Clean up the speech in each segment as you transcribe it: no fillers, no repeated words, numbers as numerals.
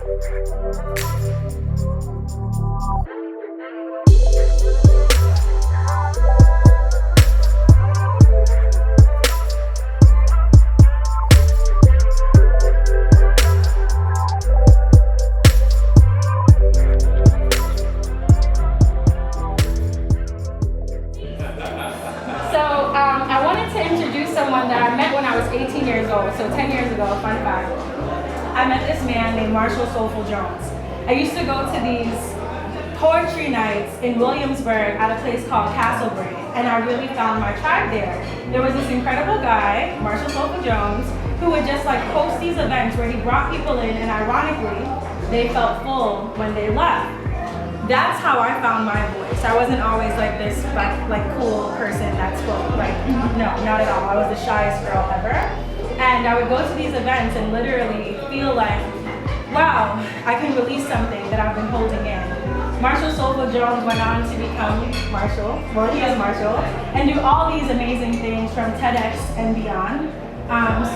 I wanted to introduce someone that I met when I was 18 years old, so 10 years ago, fun fact. I met this man named Marshall Soulful Jones. I used to go to these poetry nights in Williamsburg at a place called Castleberry, and I really found my tribe there. There was this incredible guy, Marshall Soulful Jones, who would just like host these events where he brought people in, and ironically, they felt full when they left. That's how I found my voice. I wasn't always like this like cool person that spoke. Like, no, not at all. I was the shyest girl ever. And I would go to these events and literally feel like, wow, I can release something that I've been holding in. Marshall Soulful Jones went on to become Marshall, well, he is Marshall, and do all these amazing things from TEDx and beyond.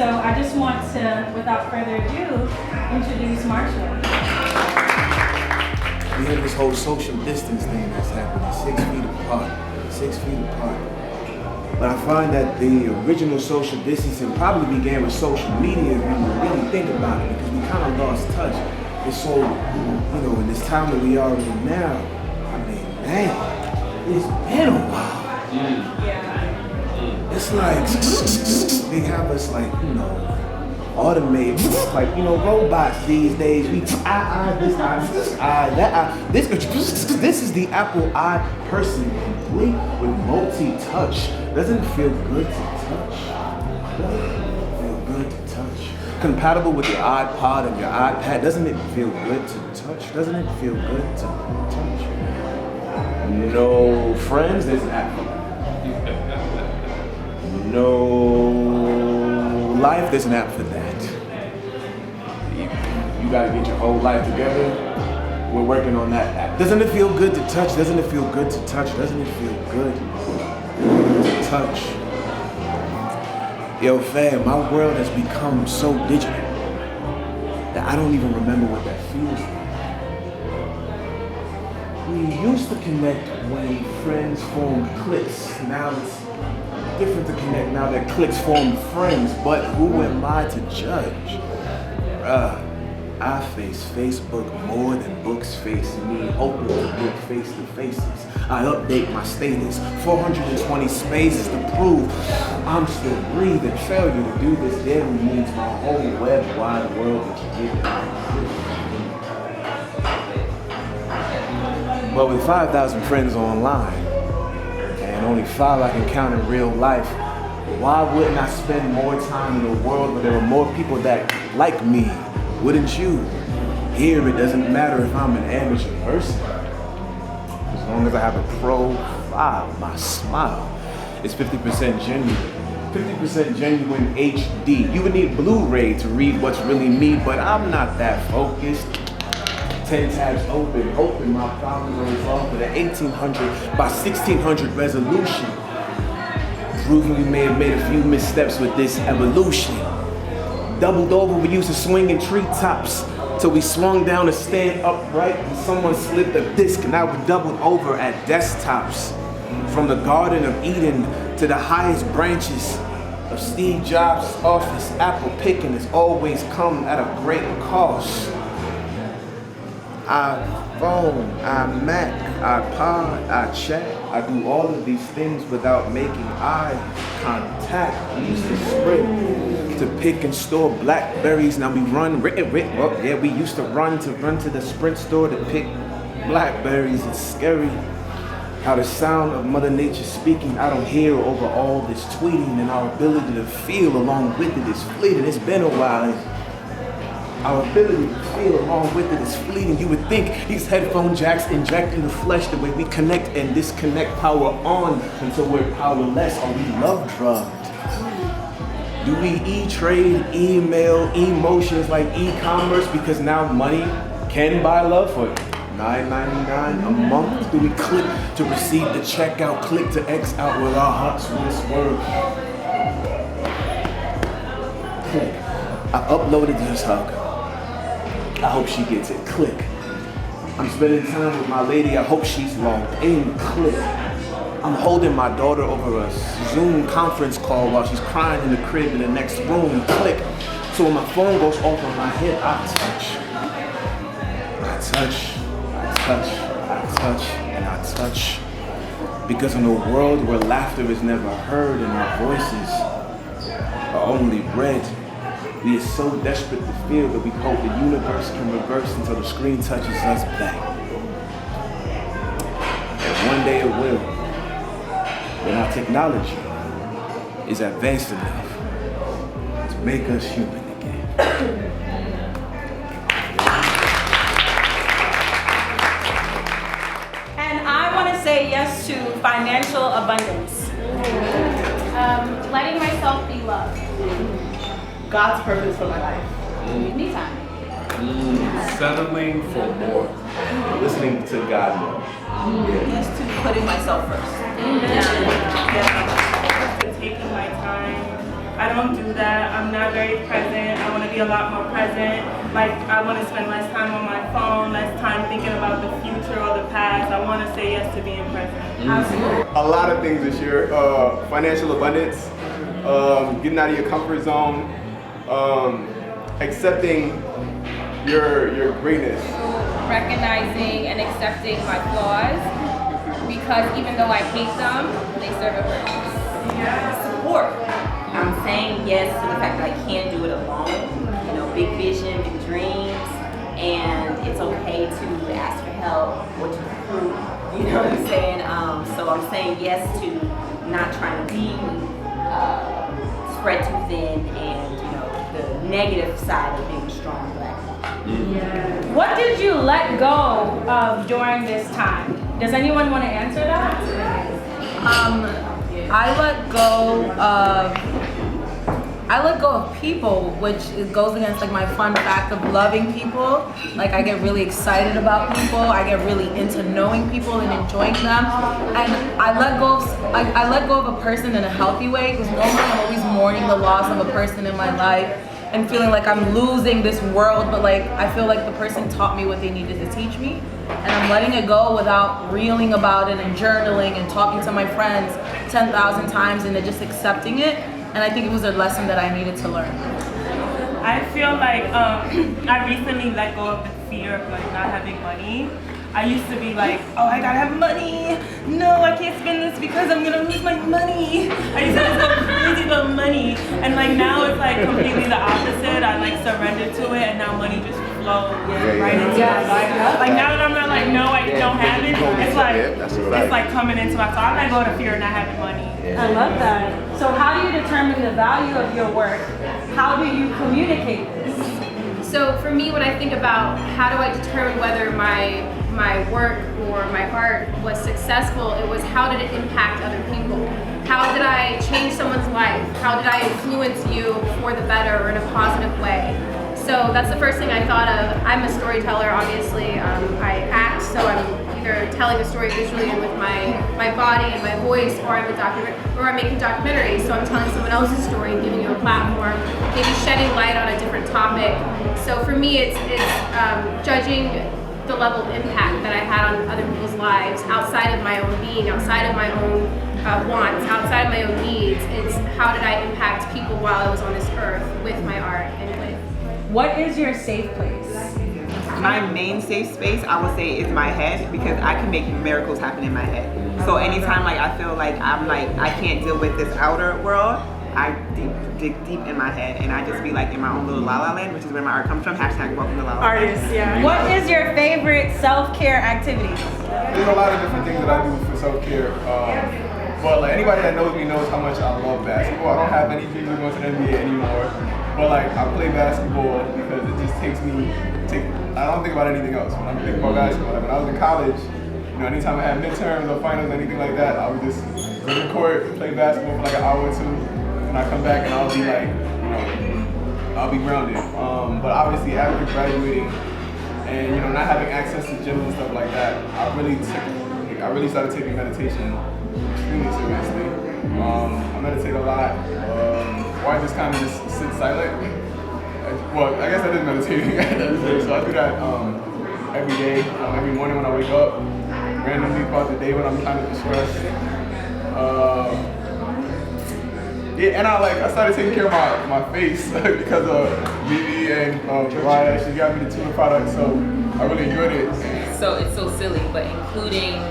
So I just want to, without further ado, introduce Marshall. We have this whole social distance thing that's happening, 6 feet apart, 6 feet apart. But I find that the original social distancing probably began with social media if you really think about it, because we kind of lost touch. It's so, in this time that we are in now, I mean, man, it's been a while. It's like, they have us like, automate, like, robots these days. We this is the Apple I person, complete with multi-touch. Doesn't it feel good to touch? Doesn't it feel good to touch? Compatible with your iPod and your iPad. Doesn't it feel good to touch? Doesn't it feel good to touch? No friends, there's an app for that. No life, there's an app for that. You gotta get your whole life together. We're working on that app. Doesn't it feel good to touch? Doesn't it feel good to touch? Doesn't it feel good to touch? Yo, fam, my world has become so digital that I don't even remember what that feels like. We used to connect when friends formed cliques. Now it's different to connect now that cliques form friends, but who am I to judge? I face Facebook more than books face me. Open to look face to faces. I update my status, 420 spaces to prove I'm still breathing. Failure to do this daily means my whole wide world is giving. But with 5,000 friends online, and only 5 I can count in real life, why wouldn't I spend more time in a world where there are more people that like me? Wouldn't you? Here it doesn't matter if I'm an amateur person. As long as I have a profile, my smile is 50% genuine. 50% genuine HD. You would need Blu-ray to read what's really me, but I'm not that focused. 10 tabs open, my problem is off with an 1800 by 1600 resolution. Proving we may have made a few missteps with this evolution. Doubled over, we used to swing in treetops till we swung down to stand upright and someone slid the disc. Now we're doubled over at desktops. From the Garden of Eden to the highest branches of Steve Jobs' office, apple picking has always come at a great cost. iPhone, iMac, iPod, iChat. I do all of these things without making eye contact. We used to sprint to pick and store blackberries. Now we run, we used to run to the Sprint store to pick blackberries. It's scary how the sound of Mother Nature speaking I don't hear over all this tweeting, and our ability to feel along with it is fleeting. It's been a while. Our ability to feel along with it is fleeting. You would think these headphone jacks inject in the flesh the way we connect and disconnect power on until we're powerless. Are we love drugged? Do we e-trade, email, emotions like e-commerce because now money can buy love for $9.99 a month? Do we click to receive the checkout, click to X out with our hearts whisper? Click. I uploaded this hug. I hope she gets it. Click. I'm spending time with my lady. I hope she's logged in. Click. I'm holding my daughter over a Zoom conference call while she's crying in the crib in the next room. Click. So when my phone goes off on my head, I touch. I touch. I touch. I touch. And I touch. Because in a world where laughter is never heard and our voices are only read, we are so desperate to feel that we hope the universe can reverse until the screen touches us back. And one day it will, when our technology is advanced enough to make us human again. And I want to say yes to financial abundance. Letting myself be loved. God's purpose for my life. Me time. Settling for more. Listening to God more. Yes, to putting myself first. Taking my time. I don't do that. I'm not very present. I want to be a lot more present. Like, I want to spend less time on my phone, less time thinking about the future or the past. I want to say yes to being present. Absolutely. A lot of things this year. Financial abundance, getting out of your comfort zone, accepting your greatness. Recognizing and accepting my flaws, because even though I hate them, they serve a purpose. Support. I'm saying yes to the fact that I can't do it alone. You know, big vision, big dreams, and it's okay to ask for help or to recruit. You know what I'm saying? So I'm saying yes to not trying to be spread too thin, and you know, the negative side of being a strong black woman. What did you let go of during this time? Does anyone want to answer that? I let go of people, which goes against like my fun fact of loving people. Like I get really excited about people. I get really into knowing people and enjoying them. And I let go of a person in a healthy way, because normally I'm always mourning the loss of a person in my life and feeling like I'm losing this world, but like I feel like the person taught me what they needed to teach me, and I'm letting it go without reeling about it and journaling and talking to my friends 10,000 times and then just accepting it. And I think it was a lesson that I needed to learn. I feel like I recently let go of the fear of like not having money. I used to be like, oh, I gotta have money. No, I can't spend this because I'm gonna lose my money. I used to just go crazy about money. And like now it's like completely the opposite. I like surrender to it, and now money just flows right into my life. Like now that I'm not like, no, I don't have it. It's like coming into my, so I let go of the fear of not having money. I love that. So how do you determine the value of your work? How do you communicate this? So for me, when I think about how do I determine whether my work or my art was successful, it was how did it impact other people? How did I change someone's life? How did I influence you for the better or in a positive way? So that's the first thing I thought of. I'm a storyteller, obviously. I act, so I'm either telling a story visually with my body and my voice, or I'm making documentaries. So I'm telling someone else's story and giving you a platform, maybe shedding light on a different topic. So for me, it's judging the level of impact that I had on other people's lives outside of my own being, outside of my own wants, outside of my own needs. It's how did I impact people while I was on this earth with my art and with. What is your safe place? My main safe space, I would say, is my head, because I can make miracles happen in my head. So anytime like I feel like I can't deal with this outer world, I dig deep in my head, and I just be like in my own little la la land, which is where my art comes from. Hashtag welcome to la la land. Artists, yeah. What is your favorite self-care activity? There's a lot of different things that I do for self-care. But like anybody that knows me knows how much I love basketball. I don't have any dreams of going to the NBA anymore. But like I play basketball because it just I don't think about anything else when I'm thinking about basketball. Like when I was in college, you know, anytime I had midterms or finals, anything like that, I would just go to the court, play basketball for like an hour or two, and I come back and I'll be like, you know, I'll be grounded. But obviously after graduating and you know not having access to gyms and stuff like that, I really started taking meditation extremely seriously. I meditate a lot, or I just kind of just sit silent. well, I guess that is meditating at the end of the day. So I do that every day, every morning when I wake up, randomly throughout the day when I'm kind of distressed. Yeah, and I started taking care of my face because of Vivi and Mariah. She got me the tuna product, so I really enjoyed it. So it's so silly, but including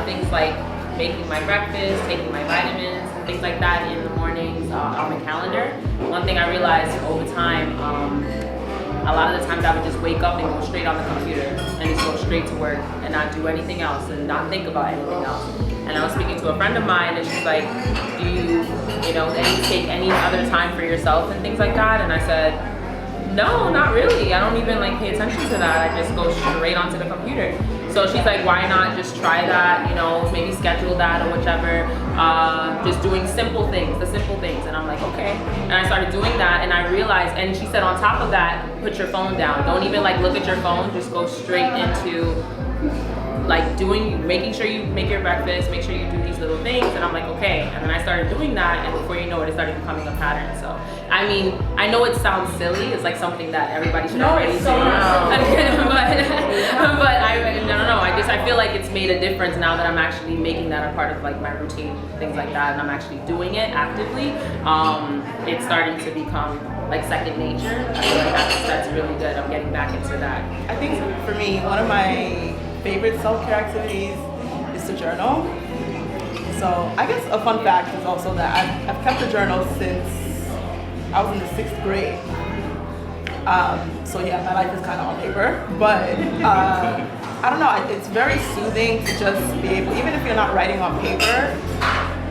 things like making my breakfast, taking my vitamins, and things like that in the mornings on my calendar. One thing I realized over time, a lot of the times I would just wake up and go straight on the computer and just go straight to work and not do anything else and not think about anything else. And I was speaking to a friend of mine and she's like, do you take any other time for yourself and things like that? And I said, no, not really. I don't even like pay attention to that. I just go straight onto the computer. So she's like, why not just try that, maybe schedule that or whichever, just doing simple things, the simple things. And I'm like, okay. And I started doing that and I realized, and she said on top of that, put your phone down. Don't even like look at your phone, just go straight into like making sure you make your breakfast, make sure you do these little things. And I'm like, okay. And then I started doing that and before you know it started becoming a pattern. So, I mean, I know it sounds silly. It's like something that everybody should already do. But I feel like it's made a difference now that I'm actually making that a part of like my routine, things like that. And I'm actually doing it actively. It's starting to become like second nature. I feel like that's really good. I'm getting back into that. I think for me, one of my favorite self-care activities is to journal. So I guess a fun fact is also that I've kept a journal since I was in the 6th grade. So yeah, my life is kind of on paper, but I don't know, it's very soothing to just be able, even if you're not writing on paper,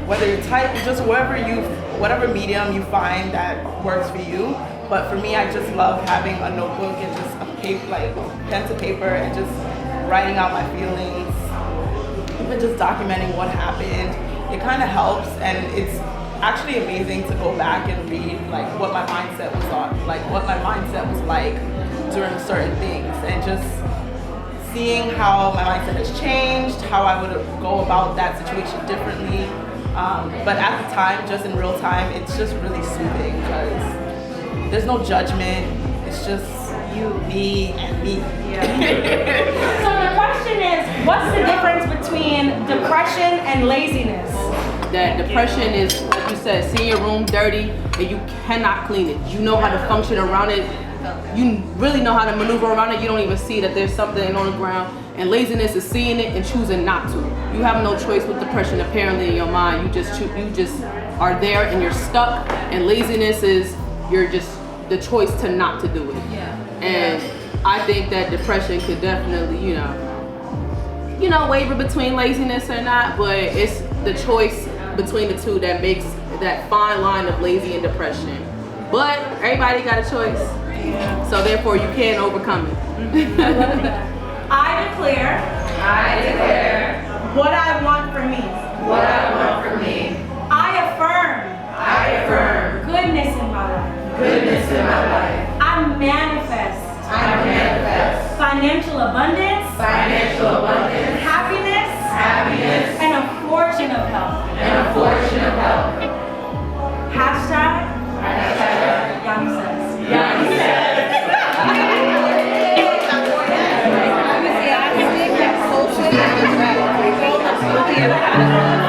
whether you're typing, just whatever medium you find that works for you. But for me, I just love having a notebook and just a paper, like pen to paper, and just writing out my feelings, even just documenting what happened. It kind of helps, and it's actually amazing to go back and read like what my mindset was like during certain things, and just seeing how my mindset has changed, how I would go about that situation differently. But at the time, just in real time, it's just really soothing because there's no judgment. It's just you, me, and me. Yeah. So the question is, what's the difference between depression and laziness? That depression is, like you said, seeing your room dirty and you cannot clean it. You know how to function around it. You really know how to maneuver around it. You don't even see that there's something on the ground. And laziness is seeing it and choosing not to. You have no choice with depression apparently in your mind. You just are there and you're stuck. And laziness is the choice to not to do it. Yeah. And I think that depression could definitely, waver between laziness or not, but it's the choice between the two that makes that fine line of lazy and depression. But everybody got a choice. Yeah. So therefore you can overcome it. I love that. I declare what I want for me. I affirm goodness in my life. I manifest financial abundance, happiness, and a fortune of health. Hashtag Yanni says. Culture.